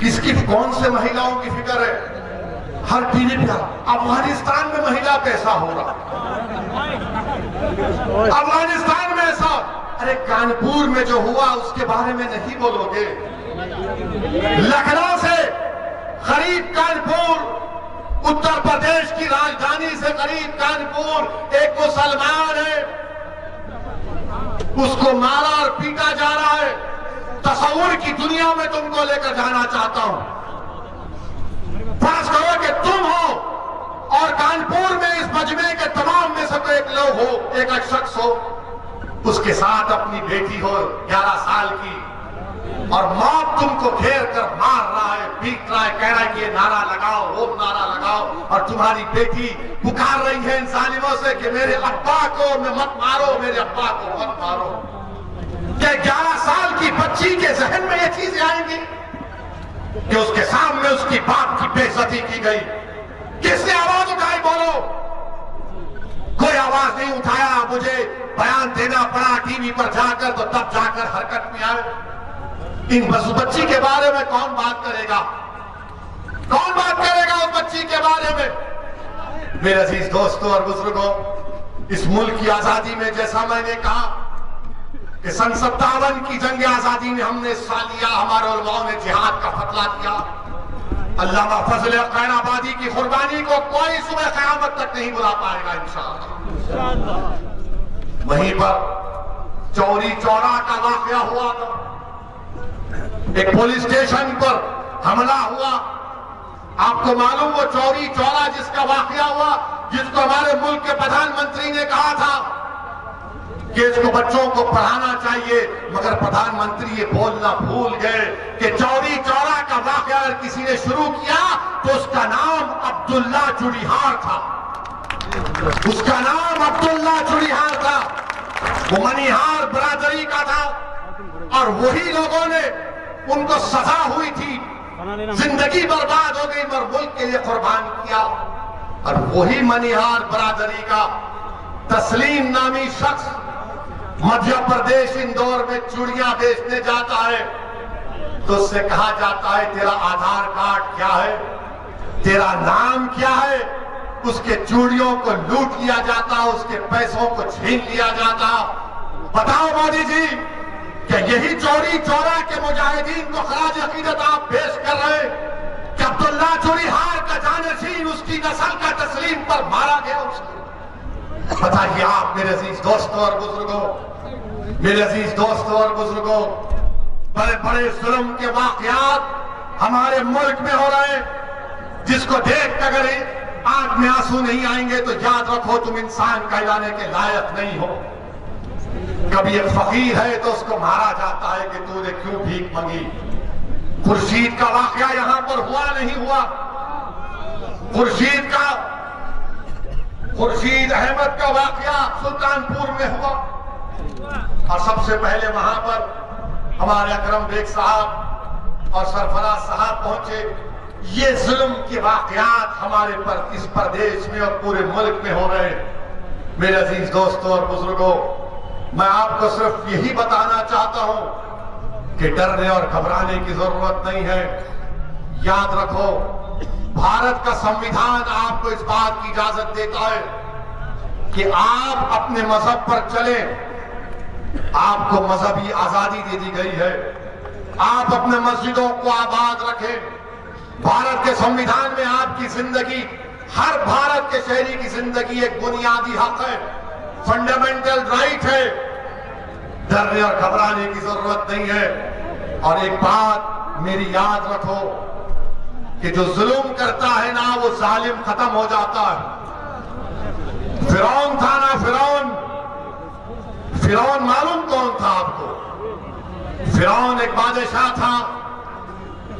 किसकी, कौन से महिलाओं की फिक्र है? हर टीवी पे अफगानिस्तान में महिला कैसा हो रहा, अफगानिस्तान में ऐसा। अरे कानपुर में जो हुआ उसके बारे में नहीं बोलोगे? लखनऊ से करीब कानपुर, उत्तर प्रदेश की राजधानी से करीब कानपुर, एक मुसलमान है, उसको मारा और पीटा जा रहा है। तस्वुर की दुनिया में तुमको लेकर जाना चाहता हूं। फर्ज करो कि तुम हो और कानपुर में इस मजमे के तमाम में से कोई एक लोग हो, एक शख्स हो, उसके साथ अपनी बेटी हो 11 साल की, और मौत तुमको घेर कर मार रहा है, पीट रहा है, कह रहा है कि ये नारा लगाओ, वो नारा लगाओ, और तुम्हारी बेटी पुकार रही है इन जालिमों से कि मेरे अब्बा को मत मारो, मेरे अब्बा को मत मारो। क्या 11 साल की बच्ची के जहन में ये चीजें आएंगी कि उसके सामने उसकी बाप की बेइज्जती की गई? किसने आवाज उठाई? बोलो। कोई आवाज नहीं उठाया। मुझे बयान देना पड़ा टीवी पर जाकर, तो तब जाकर हरकत में आए। इन बच्ची के बारे में कौन बात करेगा? कौन बात करेगा उस बच्ची के बारे में? मेरे अजीज दोस्तों और बुजुर्गों, इस मुल्क की आजादी में जैसा मैंने कहा कि सन 57 की जंग आजादी में हमने हिस्सा लिया, हमारे उलमाओं ने जिहाद का फतला दिया। अल्लामा फजल कैराबादी की कुर्बानी को कोई सुबह क़यामत तक नहीं बुला पाएगा इंशाअल्लाह। वहीं पर चौरी चौरा का वाकया हुआ था, एक पुलिस स्टेशन पर हमला हुआ। आपको मालूम वो चौरी चौरा जिसका वाकया हुआ, जिसको हमारे मुल्क के प्रधानमंत्री ने कहा था कि इसको बच्चों को पढ़ाना चाहिए। चाहिए, मगर प्रधानमंत्री ये बोलना भूल गए कि चौरी चौरा का वाकया अगर किसी ने शुरू किया तो उसका नाम अब्दुल्ला चुड़ीहार था। उसका नाम अब्दुल्ला चुड़ीहार था। वो मनिहार बरादरी का था और वही लोगों ने, उनको सजा हुई थी, जिंदगी बर्बाद हो गई, मगर मुल्क के लिए कुर्बान किया। और वही मनिहार बरादरी का तस्लीम नामी शख्स मध्य प्रदेश इंदौर में चूड़ियां बेचने जाता है तो उससे कहा जाता है तेरा आधार कार्ड क्या है, तेरा नाम क्या है। उसके चूड़ियों को लूट लिया जाता, उसके पैसों को छीन लिया जाता। बताओ मोदी जी, क्या यही चौरी चौरा के मुजाहिदीन को खराज अकीदत आप पेश कर रहे हैं कि अब्दुल्ला चूड़ीहार का जानशीन उसकी नस्ल का तस्लीम पर मारा गया उसको? बताइए आप मेरे अजीज दोस्तों और बुजुर्गों, मेरे अजीज दोस्तों और बुजुर्गों, बड़े बड़े जुल्म के वाकयात हमारे मुल्क में हो रहे हैं, जिसको देख कर अगर आंख में आंसू नहीं आएंगे तो याद रखो तुम इंसान कहलाने के लायक नहीं हो। कभी एक फकीर है तो उसको मारा जाता है कि तूने क्यों भीख मांगी। खुर्शीद का वाकया यहां पर हुआ नहीं हुआ? खुर्शीद अहमद का वाकया सुल्तानपुर में हुआ और सबसे पहले वहां पर हमारे अकरम बेग साहब और सरफराज साहब पहुंचे। ये जुल्म के वाकयात हमारे पर इस प्रदेश में और पूरे मुल्क में हो रहे हैं। मेरे अजीज दोस्तों और बुजुर्गों, मैं आपको सिर्फ यही बताना चाहता हूं कि डरने और घबराने की जरूरत नहीं है। याद रखो, भारत का संविधान आपको इस बात की इजाजत देता है कि आप अपने मजहब पर चलें। आपको मजहबी आजादी दे दी गई है, आप अपने मस्जिदों को आबाद रखें। भारत के संविधान में आपकी जिंदगी, हर भारत के शहरी की जिंदगी एक बुनियादी हक है, फंडामेंटल राइट है। डरने और घबराने की जरूरत नहीं है। और एक बात मेरी याद रखो कि जो जुल्म करता है ना, वो जालिम खत्म हो जाता है। फिरौन था ना, फिरौन मालूम कौन था आपको? फिरौन एक बादशाह था,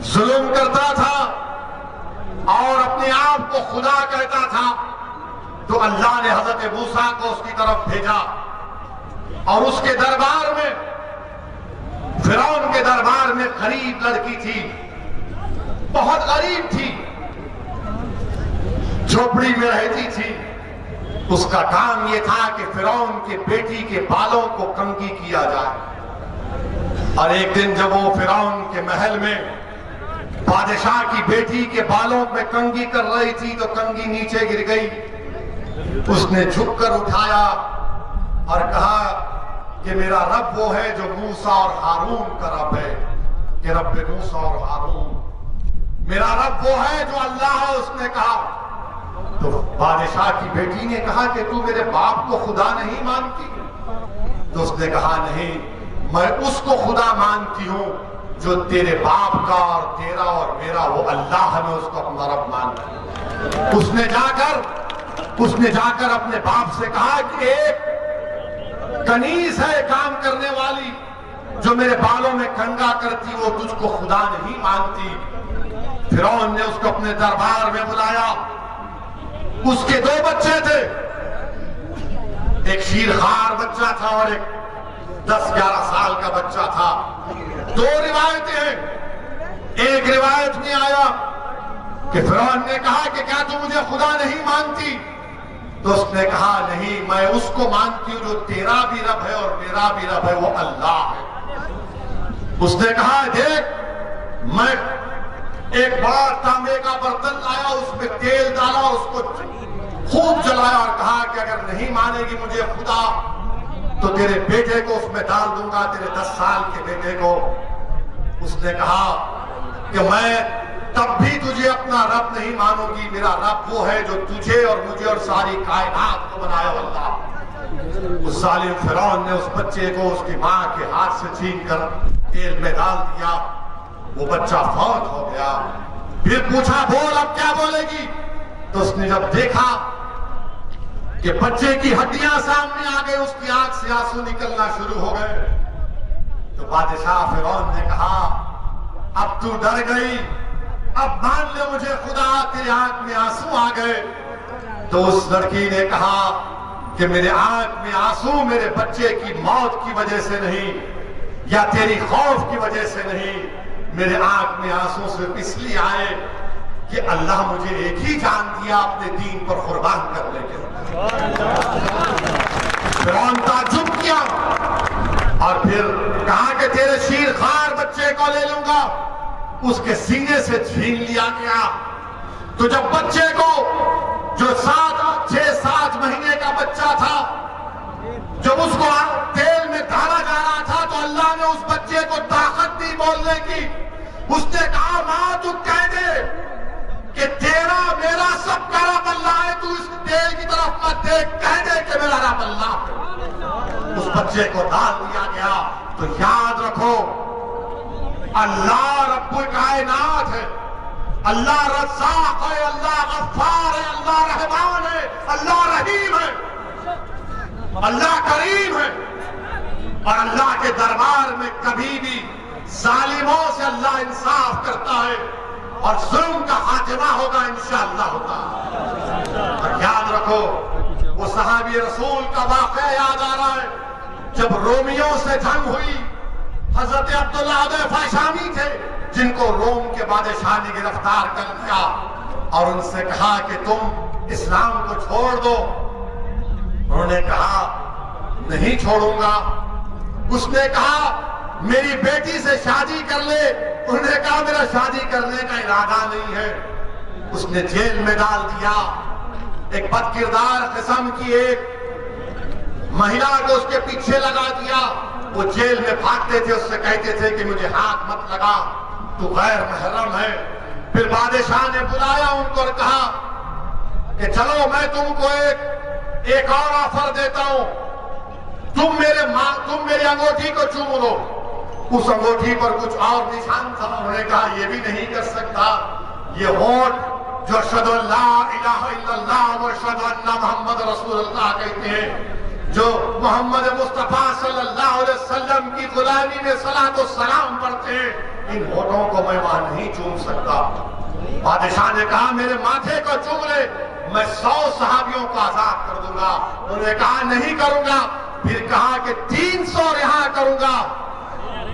जुल्म करता था और अपने आप को खुदा कहता था। तो अल्लाह ने हजरत मूसा को उसकी तरफ भेजा और उसके दरबार में, फिरौन के दरबार में गरीब लड़की थी, बहुत गरीब थी, झोपड़ी में रहती थी। उसका काम यह था कि फिरौन के बेटी के बालों को कंघी किया जाए। और एक दिन जब वो फिरौन के महल में बादशाह की बेटी के बालों में कंघी कर रही थी तो कंघी नीचे गिर गई। उसने झुककर उठाया और कहा कि मेरा रब वो है जो मूसा और हारून का रब है, कि रब मूसा और हारून, मेरा रब वो है जो अल्लाह है। उसने कहा, तो बादशाह की बेटी ने कहा कि तू मेरे बाप को खुदा नहीं मानती? तो उसने कहा नहीं, मैं उसको खुदा मानती हूं जो तेरे बाप का और तेरा और मेरा वो अल्लाह है, मैं उसको अपना रब मानती हूं। उसने जाकर अपने बाप से कहा कि एक कनीज है काम करने वाली जो मेरे बालों में कंघा करती, वो तुझको खुदा नहीं मानती। फिरौन ने उसको अपने दरबार में बुलाया। उसके दो बच्चे थे, एक शीरखार बच्चा था और एक 10-11 साल का बच्चा था। दो रिवायतें हैं। एक रिवायत में आया कि फिरौन ने कहा कि क्या तू मुझे खुदा नहीं मानती? तो उसने कहा नहीं, मैं उसको मानती हूं जो तेरा भी रब है और मेरा भी रब है, वो अल्लाह है। उसने कहा देख, मैं एक बार तांबे का बर्तन लाया, उसमें तेल डाला, उसको खूब जलाया और कहा कि अगर नहीं मानेगी मुझे खुदा तो तेरे बेटे को उसमें डाल दूंगा, तेरे 10 साल के बेटे को। उसने कहा कि मैं तब भी तुझे अपना रब नहीं मानूंगी, मेरा रब वो है जो तुझे और मुझे और सारी कायनात को बनाया अल्लाह। उस जालिम फिरौन ने उस बच्चे को उसकी मां के हाथ से छीनकर तेल में डाल दिया। वो बच्चा फौत हो गया। फिर पूछा बोल अब क्या बोलेगी? तो उसने जब देखा कि बच्चे की हड्डियां सामने आ गई, उसकी आंख से आंसू निकलना शुरू हो गए। बादशाह फिरौन ने कहा, अब तू डर गई, अब मान ले मुझे खुदा, तेरी आंख में आंसू आ गए। तो उस लड़की ने कहा कि मेरे आंख में आंसू मेरे बच्चे की मौत की वजह से नहीं, या तेरी खौफ की वजह से नहीं, मेरे आंख में आंसू सिर्फ इसलिए आए कि अल्लाह मुझे एक ही जान दिया अपने दीन पर कुर्बान करने के लिए। फिरौन ताज्जुब किया और फिर कहा कि तेरे शीरखार बच्चे को ले लूंगा। उसके सीने से छीन लिया गया। तो जब बच्चे को, जो 6-7 महीने का बच्चा था, जब उसको तेल में डाला जा रहा था, तो अल्लाह ने उस बच्चे को ताकत दी बोलने की। उसने कहा, मां तू कह दे कि तेरा मेरा सबका रब अल्लाह है, तू इस तेल की तरफ मत देख, कह दे कि मेरा रब अल्लाह है। उस बच्चे को डाल दिया गया। तो याद रखो, अल्लाह रब्बुल कायनात है, अल्लाह रज़्ज़ाक़ है, अल्लाह गफ्फार है, अल्लाह रहमान है, अल्लाह रहीम है, अल्लाह करीम है। और अल्लाह के दरबार में कभी भी जालिमों से अल्लाह इंसाफ करता है और जुल्म का खात्मा होगा इंशाअल्लाह होगा। और याद रखो, वो सहाबी रसूल का वाक़या याद आ रहा है, जब रोमियों से जंग हुई, हजरत अब्दुल्लाह हुदैफा शामी थे, जिनको रोम के बादशाह ने गिरफ्तार कर लिया और उनसे कहा कि तुम इस्लाम को छोड़ दो। उन्होंने कहा, नहीं छोड़ूंगा। उसने कहा, मेरी बेटी से शादी कर ले। उन्होंने कहा, मेरा शादी करने का इरादा नहीं है। उसने जेल में डाल दिया। एक बदकिरदार किस्म की एक महिला को उसके पीछे लगा दिया। वो जेल में भागते थे, उससे कहते थे कि मुझे हाथ मत लगा, तू गैर महरम है। फिर बादशाह ने बुलाया उनको और कहा कि चलो मैं तुमको एक और ऑफर देता हूं, तुम मेरी अंगूठी को चूम लो। उस अंगूठी पर कुछ और निशान था। उन्होंने कहा, ये भी नहीं कर सकता। ये होठ जो अशहदु अल्ला इलाहा इल्लल्लाह व अशहदु अन्ना मुहम्मद रसूलुल्लाह कहते हैं, जो मोहम्मद मुस्तफा सल्लल्लाहु अलैहि वसल्लम की गुलामी में सलातो सलाम पढ़ते हैं, इन होठों को मैं वहां नहीं चूम सकता। बादशाह ने कहा, मेरे माथे को चूम ले, मैं 100 सहाबियों को आजाद कर दूंगा। उन्होंने कहा, नहीं करूंगा। फिर कहा कि 300 रिहा करूंगा।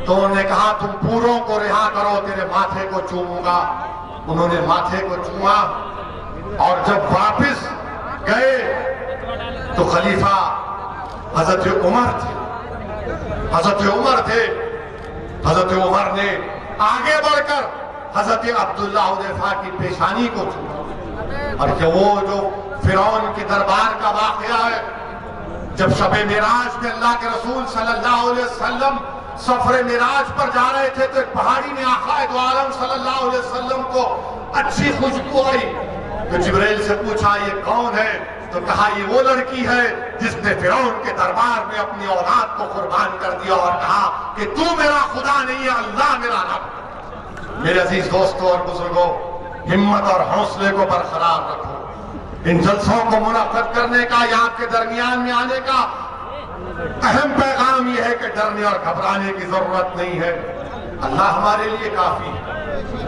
तो उन्होंने कहा, तुम पूरों को रिहा करो, तेरे माथे को चूमूंगा। उन्होंने माथे को चूमा और जब वापस गए तो खलीफा हजरत उमर थे। हजरत उमर ने आगे बढ़कर हजरत अब्दुल्लाह हुदैफा की पेशानी को छुआ। और वो जो फिरौन के दरबार का वाकया है, जब शबे मिराज में अल्लाह के रसूल सल्लल्लाहु अलैहि वसल्लम सफरे मिराज पर जा रहे थे, तो एक पहाड़ी में आक़ाए दो आलम सल्लल्लाहु अलैहि वसल्लम को अच्छी खुशबू आई। तो जिब्राइल से पूछा, ये कौन है? तो कहा, ये वो लड़की है जिसने फिरौन के दरबार में अपनी औलाद को कुर्बान कर दिया और कहा कि तू मेरा खुदा नहीं है, अल्लाह मेरा रब। मेरे अजीज दोस्तों और बुजुर्गों, हिम्मत और हौसले को बरकरार रखो। इन जलसों को मुनक्कद करने का या आपके दरमियान में आने का अहम पैगाम यह है कि डरने और घबराने की जरूरत नहीं है। अल्लाह हमारे लिए काफी है।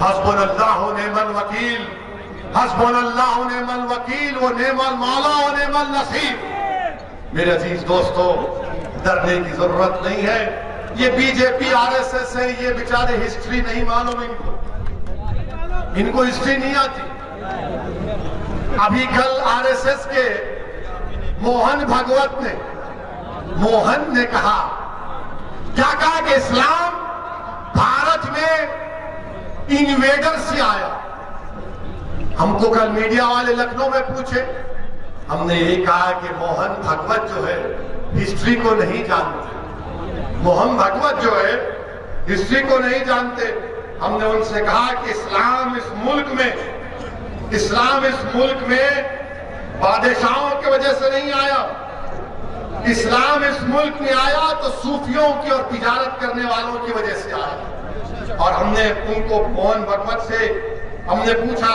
हस्बुनल्लाहु व निअमल वकील, हस्बुनल्लाहु व निअमल वकील, वो निअमल मौला व निअमल नसीर। मेरे अजीज दोस्तों, डरने की जरूरत नहीं है। ये बीजेपी आरएसएस है, ये बेचारे हिस्ट्री नहीं मालूम इनको हिस्ट्री नहीं आती। अभी कल आरएसएस के मोहन ने कहा, क्या कहा कि इस्लाम भारत में इन्वेडर से आया। हमको कल मीडिया वाले लखनऊ में पूछे, हमने यही कहा कि मोहन भागवत जो है हिस्ट्री को नहीं जानते। मोहन भागवत जो है हिस्ट्री को नहीं जानते। हमने उनसे कहा कि इस्लाम इस मुल्क में बादशाहों की वजह से नहीं आया। इस्लाम इस मुल्क में आया तो सूफियों की और तिजारत करने वालों की वजह से आया। और हमने उनको मोहन भागवत से हमने पूछा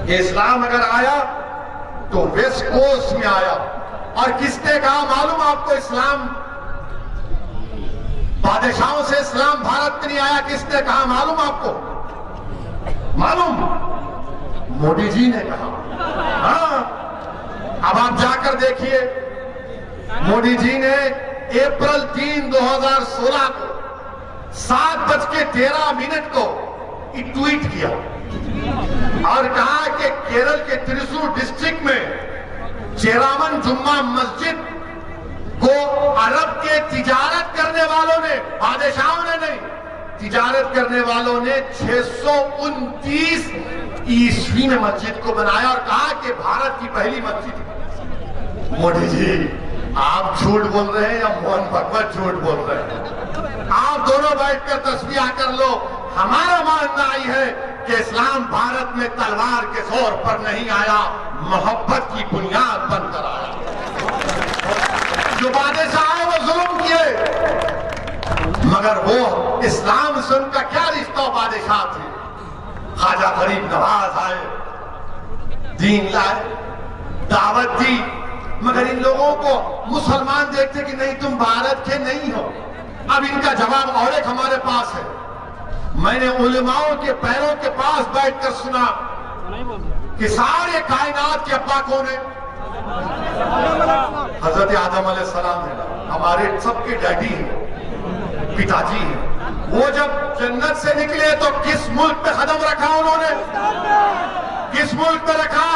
कि इस्लाम अगर आया तो वेस्ट कोस्ट में आया। और किसने कहा मालूम आपको? इस्लाम बादशाहों से इस्लाम भारत में नहीं आया, किसने कहा मालूम आपको? मालूम? मोदी जी ने कहा। हाँ, अब आप जाकर देखिए, मोदी जी ने अप्रैल 3, 2016 को 7:13 को एक ट्वीट किया और कहा कि केरल के त्रिशूर डिस्ट्रिक्ट में चेरामन जुम्मा मस्जिद को अरब के तिजारत करने वालों ने, बादशाहों ने नहीं, तिजारत करने वालों ने 629 ईस्वी में मस्जिद को बनाया और कहा कि भारत की पहली मस्जिद। मोदी जी, आप झूठ बोल रहे हैं या मोहन भगवत झूठ बोल रहे हैं? आप दोनों बैठकर तस्बीह कर लो। हमारा मानना ही है कि इस्लाम भारत में तलवार के जोर पर नहीं आया, मोहब्बत की बुनियाद बनकर आया। जो बादशाह है वो जुल्म किए, मगर वो इस्लाम से उनका क्या रिश्ता? बादशाह थे। ख्वाजा गरीब नवाज आए, दीन लाए, दावत दी, मगर इन लोगों को मुसलमान देखते कि नहीं तुम भारत के नहीं हो। अब इनका जवाब और एक हमारे पास है। मैंने उलेमाओं के पैरों के पास बैठकर सुना कि सारे कायनात के अब्बा कौन है? हजरत आदम अलैहिस्सलाम है, हमारे सबके डैडी हैं, पिताजी हैं। वो जब जन्नत से निकले तो किस मुल्क पे कदम रखा उन्होंने? किस मुल्क पे रखा?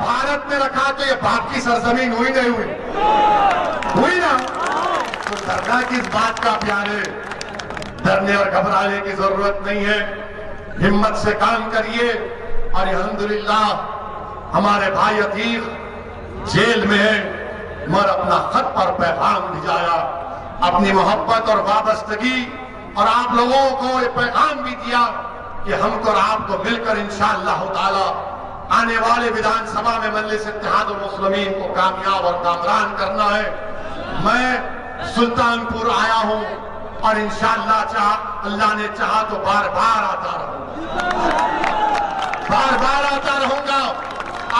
भारत में रखा। तो ये बाप की सरजमीन हुई नहीं हुई? हुई ना? तो डरना किस बात का प्यारे? डरने और घबराने की जरूरत नहीं है। हिम्मत से काम करिए। और अल्हम्दुलिल्लाह हमारे भाई अतीक जेल में है, मगर अपना खत पर पैगाम भिजाया, अपनी मोहब्बत और वाबस्तगी, और आप लोगों को ये पैगाम भी दिया कि हमको और आपको मिलकर इंशाअल्लाह ताला आने वाले विधानसभा में मजलिस इत्तेहादुल मुस्लिमीन को कामयाब और कामरान करना है। मैं सुल्तानपुर आया हूं और इंशाअल्लाह अल्लाह ने चाहा तो बार बार आता रहूंगा, बार बार आता रहूंगा।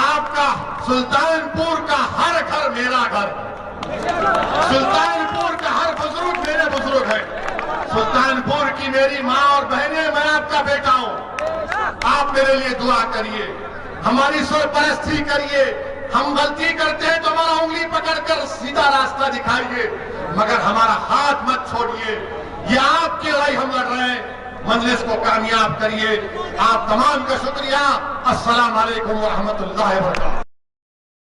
आपका सुल्तानपुर का हर घर मेरा घर, सुल्तानपुर का हर बुजुर्ग मेरे बुजुर्ग है, सुल्तानपुर की मेरी माँ और बहनें, मैं आपका बेटा हूं। आप मेरे लिए दुआ करिए, हमारी सरपरस्ती करिए। हम गलती करते हैं तो हमारा उंगली पकड़कर सीधा रास्ता दिखाइए, मगर हमारा हाथ मत छोड़िए। ये आपकी लड़ाई हम लड़ रहे हैं, मजलिस को कामयाब करिए। आप तमाम का शुक्रिया। अस्सलाम वालेकुम व रहमतुल्लाहि व बरकातहू।